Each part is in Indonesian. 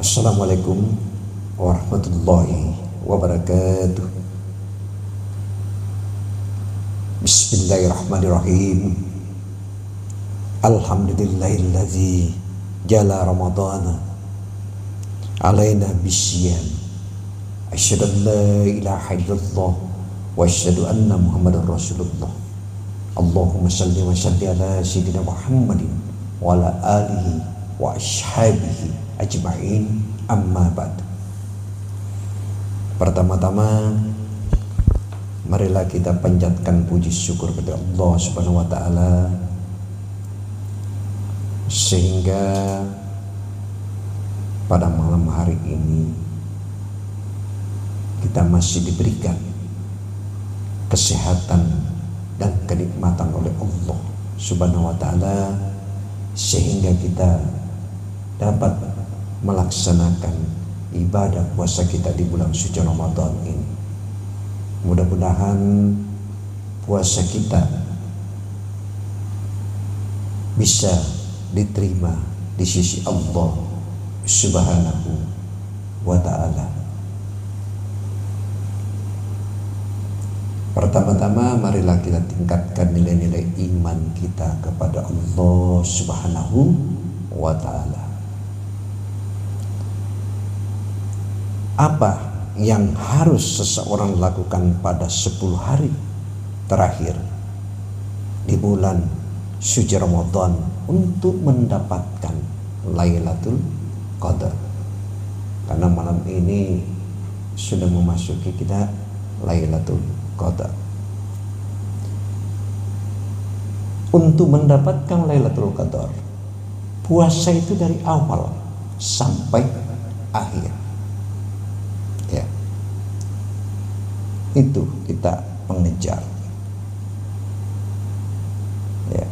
Assalamualaikum warahmatullahi wabarakatuh. Bismillahirrahmanirrahim. Alhamdulillahilladzi jala ramadana alaina bisyam. Asyhadu an la ilaha illallah wa asyhadu anna muhammadar rasulullah. Allahumma salli wa salli ala sayyidina Muhammadin wa ala alihi wa ashabihi ajma'in, amma ba'd. Pertama-tama marilah kita panjatkan puji syukur kepada Allah Subhanahu wa taala sehingga pada malam hari ini kita masih diberikan kesehatan dan kenikmatan oleh Allah Subhanahu wa taala sehingga kita dapat melaksanakan ibadah puasa kita di bulan suci Ramadan ini. Mudah-mudahan puasa kita bisa diterima di sisi Allah Subhanahu wa ta'ala. Pertama-tama marilah kita tingkatkan nilai-nilai iman kita kepada Allah Subhanahu wa ta'ala. Apa yang harus seseorang lakukan pada 10 hari terakhir di bulan suci Ramadan untuk mendapatkan Lailatul Qadar? Karena malam ini sudah memasuki kita Lailatul Qadar. Untuk mendapatkan Lailatul Qadar, puasa itu dari awal sampai akhir. Ya, itu kita mengejar. Ya.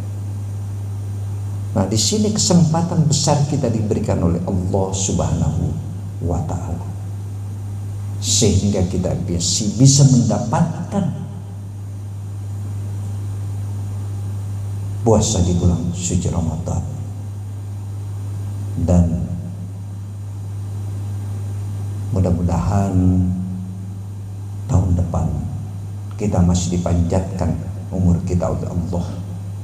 Nah, di sini kesempatan besar kita diberikan oleh Allah Subhanahu wa ta'ala sehingga kita bisa mendapatkan puasa di bulan suci Ramadan. Dan mudah-mudahan tahun depan kita masih dipanjatkan umur kita oleh Allah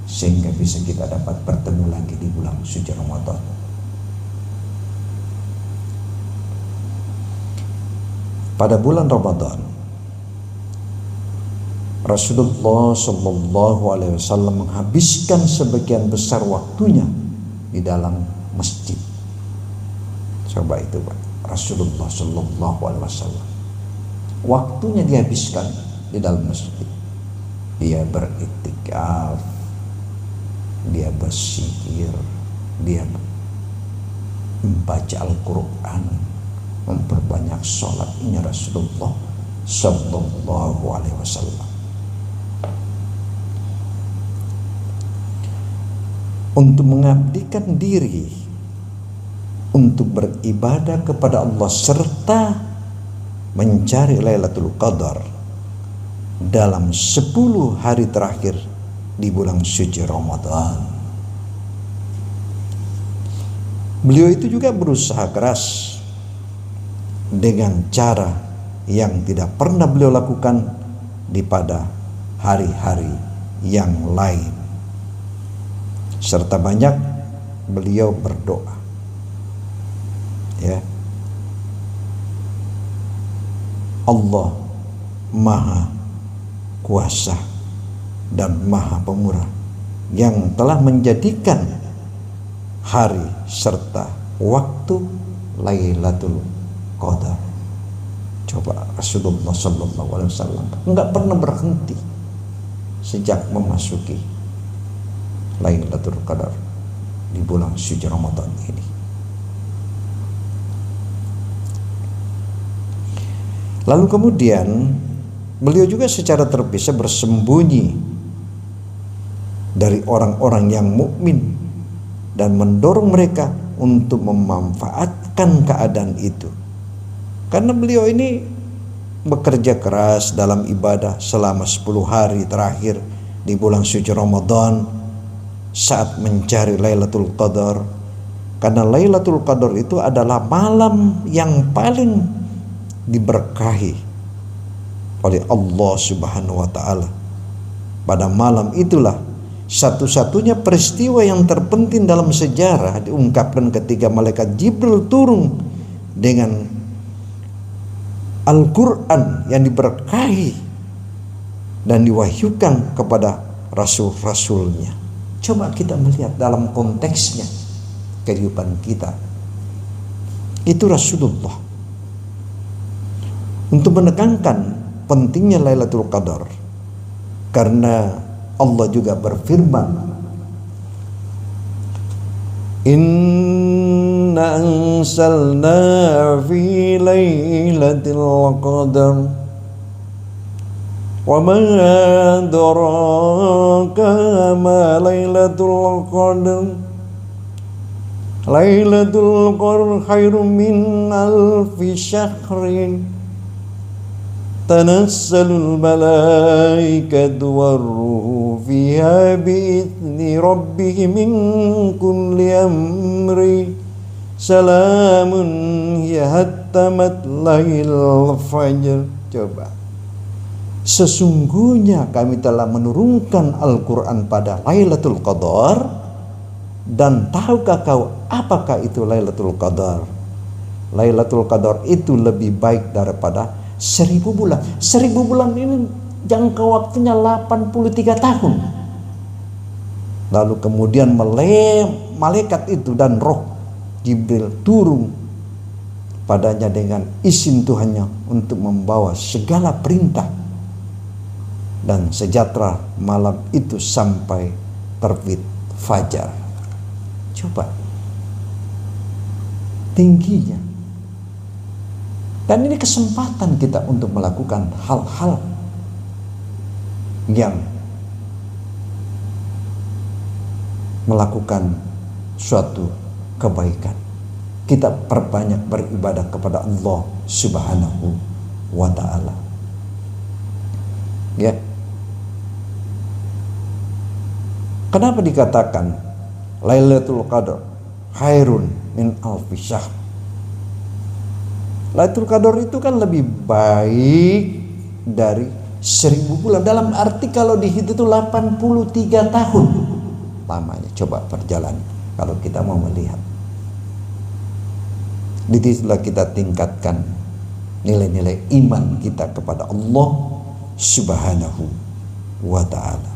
sehingga bisa kita dapat bertemu lagi di bulan suci Ramadan. Pada bulan Ramadan, Rasulullah Shallallahu Alaihi Wasallam menghabiskan sebagian besar waktunya di dalam masjid. Coba itu, Pak. Rasulullah Shallallahu Alaihi Wasallam waktunya dihabiskan di dalam masjid. Dia beriktikaf, dia berzikir, dia membaca Al-Quran, memperbanyak sholat. Ini Rasulullah Shallallahu Alaihi Wasallam. Untuk mengabdikan diri untuk beribadah kepada Allah serta mencari Lailatul Qadar dalam 10 hari terakhir di bulan suci Ramadan. Beliau itu juga berusaha keras dengan cara yang tidak pernah beliau lakukan di pada hari-hari yang lain. Serta banyak beliau berdoa. Ya, Allah Maha Kuasa dan Maha Pemurah yang telah menjadikan hari serta waktu Lailatul Qadar. Coba Rasulullah Sallallahu Alaihi Wasallam enggak pernah berhenti sejak memasuki Lailatul Qadar di bulan suci Ramadan ini. Lalu kemudian beliau juga secara terpisah bersembunyi dari orang-orang yang mukmin dan mendorong mereka untuk memanfaatkan keadaan itu. Karena beliau ini bekerja keras dalam ibadah selama 10 hari terakhir di bulan suci Ramadan saat mencari Lailatul Qadar. Karena Lailatul Qadar itu adalah malam yang paling diberkahi oleh Allah Subhanahu wa taala. Pada malam itulah satu-satunya peristiwa yang terpenting dalam sejarah diungkapkan ketika malaikat Jibril turun dengan Al-Quran yang diberkahi dan diwahyukan kepada rasul-rasulnya. Coba kita melihat dalam konteksnya kehidupan kita. Itu Rasulullah. Untuk menekankan pentingnya Lailatul Qadar, karena Allah juga berfirman, Inna anzalna fi lailatul qadar wa ma adraka ma lailatul qadar Lailatul Qadar khairum min alfi syahrin tanassalul malaikatu warruhu fiha bi'izni rabbihim min kulli amri salamun hiya hatta matla'il fajr. Coba, sesungguhnya kami telah menurunkan Al-Quran pada Lailatul Qadar. Dan tahukah kau apakah itu Lailatul Qadar? Lailatul Qadar itu lebih baik daripada 1000 bulan. 1000 bulan ini jangka waktunya 83 tahun. Lalu kemudian malaikat itu dan roh Jibril turun padanya dengan izin Tuhannya untuk membawa segala perintah dan sejahtera malam itu sampai terbit fajar. Coba tingginya. Dan ini kesempatan kita untuk melakukan hal-hal yang melakukan suatu kebaikan. Kita perbanyak beribadah kepada Allah Subhanahu wa ta'ala. Ya. Kenapa dikatakan Lailatul Qadar khairun min alfi syahr? Lailatul Qadar itu kan lebih baik dari 1000 bulan. Dalam arti kalau dihitung itu 83 tahun lamanya. Coba perjalanan kalau kita mau melihat. Disitulah kita tingkatkan nilai-nilai iman kita kepada Allah Subhanahu wa ta'ala.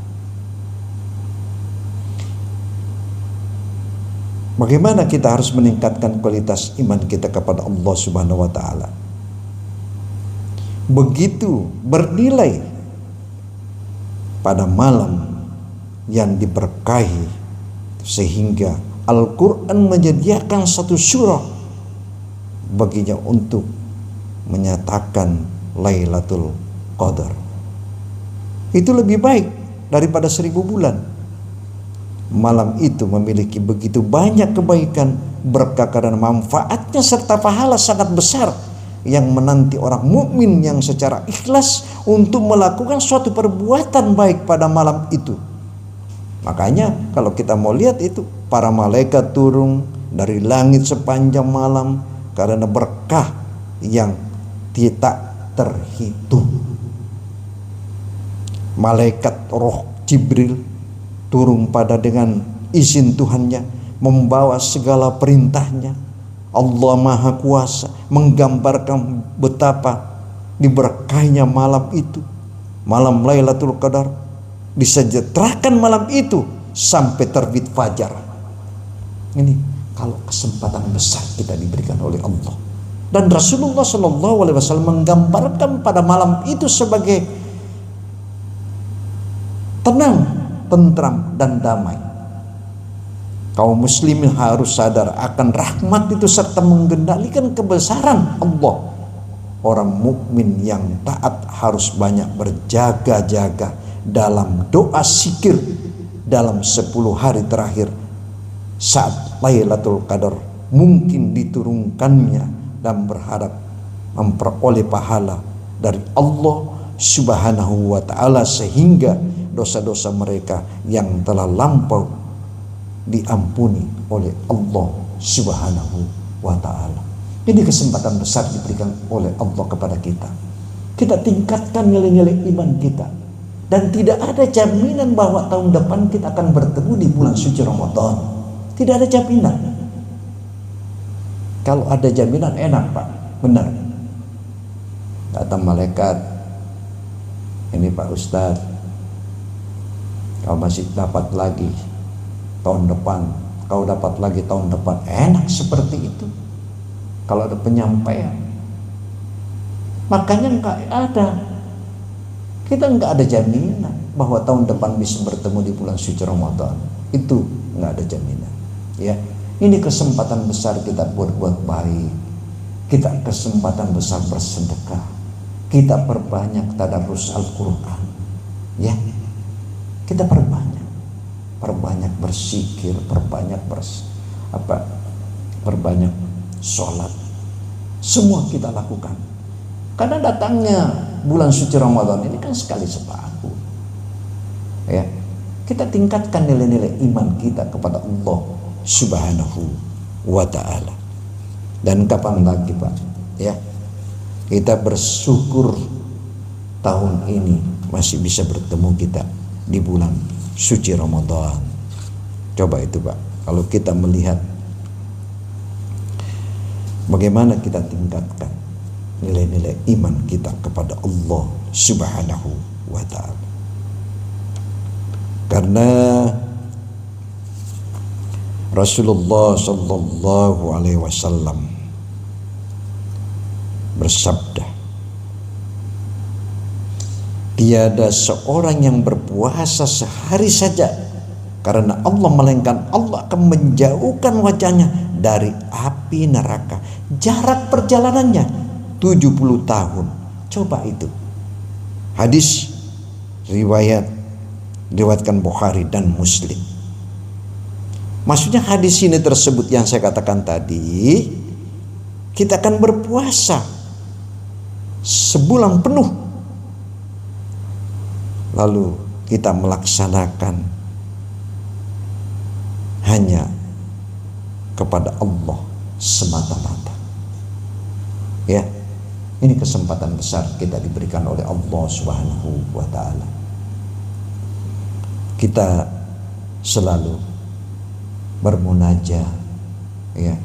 Bagaimana kita harus meningkatkan kualitas iman kita kepada Allah Subhanahu wa ta'ala? Begitu bernilai pada malam yang diberkahi, sehingga Al-Quran menyediakan satu surah baginya untuk menyatakan Lailatul Qadar. Itu lebih baik daripada 1000 bulan. Malam itu memiliki begitu banyak kebaikan, berkah dan manfaatnya serta pahala sangat besar yang menanti orang mukmin yang secara ikhlas untuk melakukan suatu perbuatan baik pada malam itu. Makanya kalau kita mau lihat itu, para malaikat turun dari langit sepanjang malam karena berkah yang tidak terhitung. Malaikat roh Jibril turun pada dengan izin Tuhannya, membawa segala perintahnya. Allah Maha Kuasa menggambarkan betapa diberkahnya malam itu, malam Lailatul Qadar. Disejahterakan malam itu sampai terbit fajar. Ini kalau kesempatan besar kita diberikan oleh Allah. Dan Rasulullah SAW menggambarkan pada malam itu sebagai tenang, tentram dan damai. Kaum muslimin harus sadar akan rahmat itu serta mengendalikan kebesaran Allah. Orang mukmin yang taat harus banyak berjaga-jaga dalam doa zikir dalam 10 hari terakhir saat Lailatul Qadar mungkin diturunkannya, dan berharap memperoleh pahala dari Allah Subhanahu wa ta'ala sehingga dosa-dosa mereka yang telah lampau diampuni oleh Allah Subhanahu wa ta'ala. Ini kesempatan besar diberikan oleh Allah kepada kita. Kita tingkatkan nilai-nilai iman kita. Dan tidak ada jaminan bahwa tahun depan kita akan bertemu di bulan suci Ramadan. Tidak ada jaminan. Kalau ada jaminan enak Pak, benar. Kata malaikat, ini Pak Ustadz, kau masih dapat lagi tahun depan, kau dapat lagi tahun depan. Enak seperti itu kalau ada penyampaian. Makanya kita nggak ada jaminan bahwa tahun depan bisa bertemu di bulan suci Ramadan. Itu nggak ada jaminan. Ya, ini kesempatan besar kita buat baik. Kita kesempatan besar bersedekah. Kita perbanyak tadarus Al-Quran. Ya, kita perbanyak bersikir, perbanyak sholat. Semua kita lakukan. Karena datangnya bulan suci Ramadan ini kan sekali setahun. Ya, kita tingkatkan nilai-nilai iman kita kepada Allah Subhanahu wa ta'ala. Dan kapan lagi Pak? Ya, kita bersyukur tahun ini masih bisa bertemu kita di bulan suci Ramadan. Coba itu Pak, kalau kita melihat bagaimana kita tingkatkan nilai-nilai iman kita kepada Allah Subhanahu wa ta'ala. Karena Rasulullah sallallahu alaihi wasallam bersabda, tiada seorang yang berpuasa sehari saja karena Allah, melainkan Allah akan menjauhkan wajahnya dari api neraka. Jarak perjalanannya 70 tahun. Coba itu. Hadis riwayatkan Bukhari dan Muslim. Maksudnya hadis ini tersebut yang saya katakan tadi, kita akan berpuasa sebulan penuh, lalu kita melaksanakan hanya kepada Allah semata-mata. Ya, ini kesempatan besar kita diberikan oleh Allah Subhanahu wa ta'ala. Kita selalu bermunajat, ya,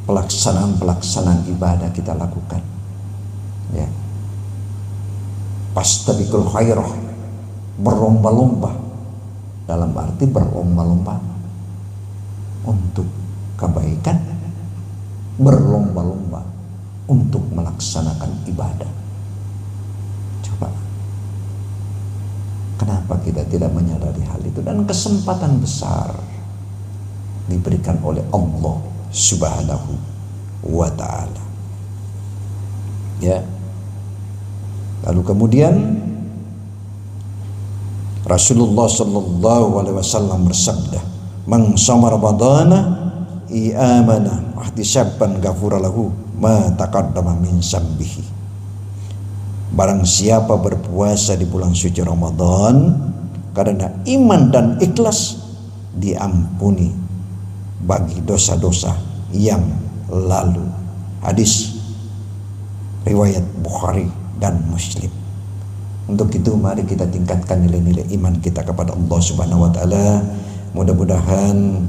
pelaksanaan ibadah kita lakukan. Ya, fastabiqul khairah, berlomba-lomba, dalam arti berlomba-lomba untuk kebaikan, berlomba-lomba untuk melaksanakan ibadah. Coba, kenapa kita tidak menyadari hal itu? Dan kesempatan besar diberikan oleh Allah Subhanahu wa ta'ala. Ya, lalu kemudian Rasulullah sallallahu alaihi wasallam bersabda, "Man shama ramadhana i'amana wa ihtisaban ghafura lahu ma taqaddama min zambihi." Barang siapa berpuasa di bulan suci Ramadan karena iman dan ikhlas, diampuni bagi dosa-dosa yang lalu. Hadis riwayat Bukhari dan Muslim. Untuk itu mari kita tingkatkan nilai-nilai iman kita kepada Allah Subhanahu wa ta'ala. Mudah-mudahan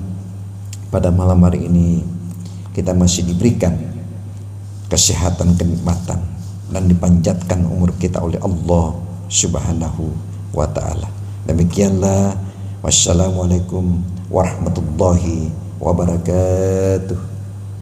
pada malam hari ini kita masih diberikan kesehatan, kenikmatan, dan dipanjatkan umur kita oleh Allah Subhanahu wa ta'ala. Demikianlah, wassalamualaikum warahmatullahi wabarakatuh.